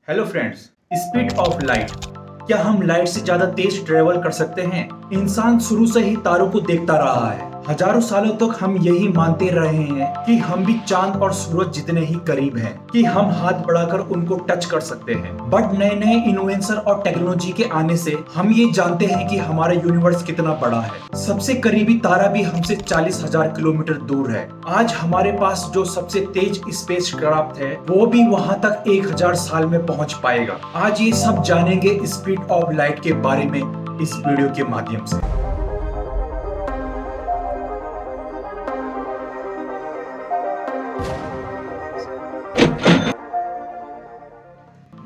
Hello friends, speed of light. क्या हम light से ज्यादा तेज ट्रेवल कर सकते हैं? इंसान शुरू से ही तारों को देखता रहा है। हजारों सालों तक हम यही मानते रहे हैं कि हम भी चांद और सूरज जितने ही करीब हैं, कि हम हाथ बढ़ाकर उनको टच कर सकते हैं। बट नए नए इनोवेशन और टेक्नोलॉजी के आने से हम ये जानते हैं कि हमारा यूनिवर्स कितना बड़ा है। सबसे करीबी तारा भी हमसे 40,000 किलोमीटर दूर है। आज हमारे पास जो सबसे तेज स्पेस क्राफ्ट है वो भी वहां तक 1000 साल में पहुंच पाएगा। आज ये सब जानेंगे स्पीड ऑफ लाइट के बारे में इस वीडियो के माध्यम से।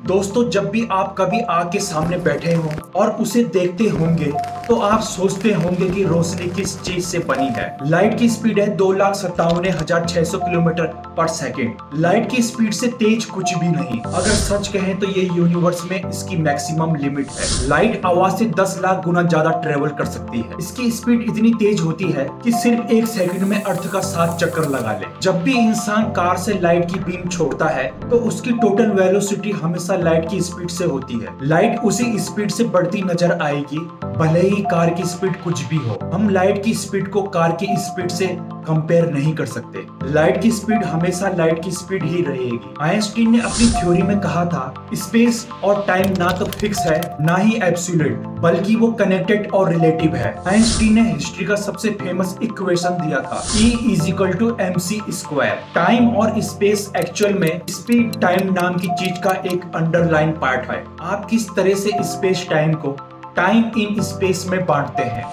दोस्तों, जब भी आप कभी आग के सामने बैठे हो और उसे देखते होंगे तो आप सोचते होंगे कि रोशनी किस चीज से बनी है। लाइट की स्पीड है 2,57,600 किलोमीटर पर सेकेंड। लाइट की स्पीड से तेज कुछ भी नहीं। अगर सच कहें तो ये यूनिवर्स में इसकी मैक्सिमम लिमिट है। लाइट आवाज से 10 लाख गुना ज्यादा ट्रेवल कर सकती है। इसकी स्पीड इतनी तेज होती है कि सिर्फ 1 सेकंड में अर्थ का 7 चक्कर लगा ले। जब भी इंसान कार से लाइट की बीम छोड़ता है तो उसकी टोटल वेलोसिटी हमेशा लाइट की स्पीड से होती है। लाइट उसी स्पीड से बढ़ती नजर आएगी, भले ही कार की स्पीड कुछ भी हो। हम लाइट की स्पीड को कार की स्पीड से कंपेयर नहीं कर सकते। लाइट की स्पीड हमेशा लाइट की स्पीड ही रहेगी। आइंस्टीन ने अपनी थ्योरी में कहा था, स्पेस और टाइम ना तो फिक्स है ना ही एब्सोल्यूट, बल्कि वो कनेक्टेड और रिलेटिव है। आइंस्टीन ने हिस्ट्री का सबसे फेमस इक्वेशन दिया था, E=mc²। टाइम और स्पेस एक्चुअल में स्पीड टाइम नाम की चीज का एक अंडरलाइन पार्ट है। आप किस तरह से स्पेस टाइम को टाइम इन स्पेस में बांटते हैं,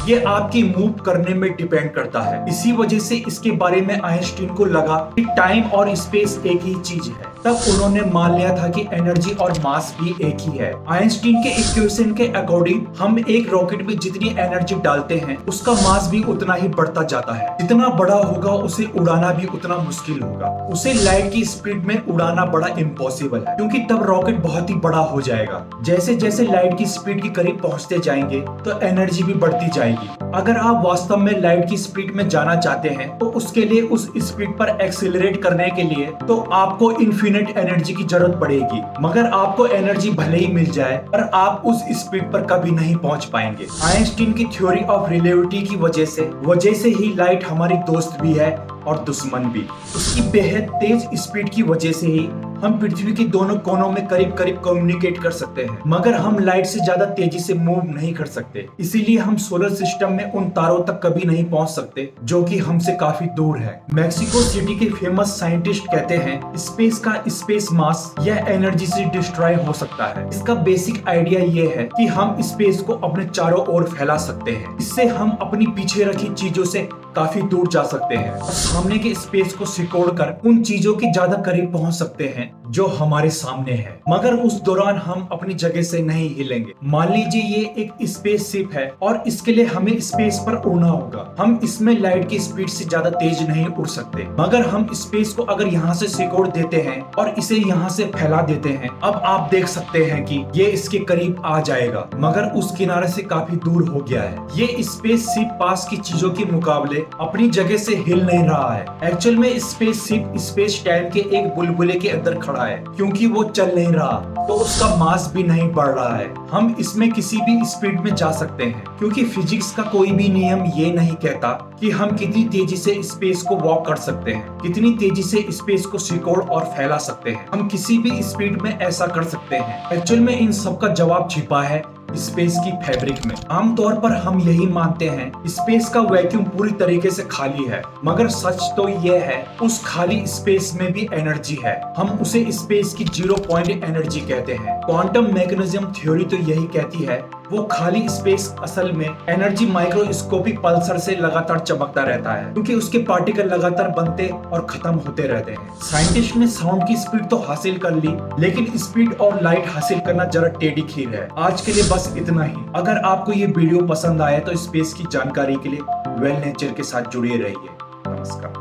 ये आपकी मूव करने में डिपेंड करता है। इसी वजह से इसके बारे में आइंस्टीन को लगा कि टाइम और स्पेस एक ही चीज है। तब उन्होंने मान लिया था कि एनर्जी और मास भी एक ही है। आइंस्टीन के इक्वेशन के अकॉर्डिंग हम एक रॉकेट में जितनी एनर्जी डालते हैं उसका मास भी उतना ही बढ़ता जाता है। जितना बड़ा होगा उसे उड़ाना भी उतना मुश्किल होगा। उसे लाइट की स्पीड में उड़ाना बड़ा इम्पॉसिबल है, क्योंकि तब रॉकेट बहुत ही बड़ा हो जाएगा। जैसे जैसे लाइट की स्पीड के करीब पहुंचते जाएंगे तो एनर्जी भी बढ़ती जाएगी। अगर आप वास्तव में लाइट की स्पीड में जाना चाहते हैं तो उसके लिए उस स्पीड पर एक्सेलरेट करने के लिए तो आपको इनफिनिट एनर्जी की जरूरत पड़ेगी। मगर आपको एनर्जी भले ही मिल जाए पर आप उस स्पीड पर कभी नहीं पहुंच पाएंगे। आइंस्टीन की थ्योरी ऑफ रिलेटिविटी की वजह से ही लाइट हमारी दोस्त भी है और दुश्मन भी। उसकी बेहद तेज स्पीड की वजह से ही हम पृथ्वी के दोनों कोनों में करीब करीब कम्युनिकेट कर सकते हैं, मगर हम लाइट से ज्यादा तेजी से मूव नहीं कर सकते। इसीलिए हम सोलर सिस्टम में उन तारों तक कभी नहीं पहुंच सकते जो कि हमसे काफी दूर है। मेक्सिको सिटी के फेमस साइंटिस्ट कहते हैं, स्पेस का स्पेस मास यह एनर्जी से डिस्ट्रॉय हो सकता है। इसका बेसिक आइडिया ये है कि हम स्पेस को अपने चारों ओर फैला सकते हैं। इससे हम अपनी पीछे रखी चीजों से काफी दूर जा सकते हैं और सामने के स्पेस को सिकोड़कर उन चीजों के ज्यादा करीब पहुंच सकते हैं जो हमारे सामने है, मगर उस दौरान हम अपनी जगह से नहीं हिलेंगे। मान लीजिए ये एक स्पेस शिप है और इसके लिए हमें स्पेस पर उड़ना होगा। हम इसमें लाइट की स्पीड से ज्यादा तेज नहीं उड़ सकते, मगर हम स्पेस को अगर यहाँ से सिकोड़ देते हैं और इसे यहाँ से फैला देते हैं, अब आप देख सकते हैं कि ये इसके करीब आ जाएगा, मगर उस किनारे से काफी दूर हो गया है। ये स्पेस शिप पास की चीजों के मुकाबले अपनी जगह से हिल नहीं रहा है। एक्चुअल में स्पेस शिप स्पेस टाइम के एक बुलबुले के अंदर खड़ा है। क्योंकि वो चल नहीं रहा तो उसका मास भी नहीं बढ़ रहा है। हम इसमें किसी भी स्पीड में जा सकते हैं, क्योंकि फिजिक्स का कोई भी नियम ये नहीं कहता कि हम कितनी तेजी से स्पेस को वॉक कर सकते हैं, कितनी तेजी से स्पेस को सिकोड़ और फैला सकते हैं। हम किसी भी स्पीड में ऐसा कर सकते हैं। एक्चुअल में इन सब का जवाब छिपा है स्पेस की फैब्रिक में। आमतौर पर हम यही मानते हैं स्पेस का वैक्यूम पूरी तरीके से खाली है, मगर सच तो यह है उस खाली स्पेस में भी एनर्जी है। हम उसे स्पेस की 0 पॉइंट एनर्जी कहते हैं। क्वांटम मैकेनिज्म थ्योरी तो यही कहती है वो खाली स्पेस असल में एनर्जी माइक्रोस्कोपिक पल्सर से लगातार चमकता रहता है, क्योंकि उसके पार्टिकल लगातार बनते और खत्म होते रहते हैं। साइंटिस्ट ने साउंड की स्पीड तो हासिल कर ली, लेकिन स्पीड और लाइट हासिल करना जरा टेढ़ी खीर है। आज के लिए बस इतना ही। अगर आपको ये वीडियो पसंद आए तो स्पेस की जानकारी के लिए वेल नेचर के साथ जुड़े रहिए। नमस्कार।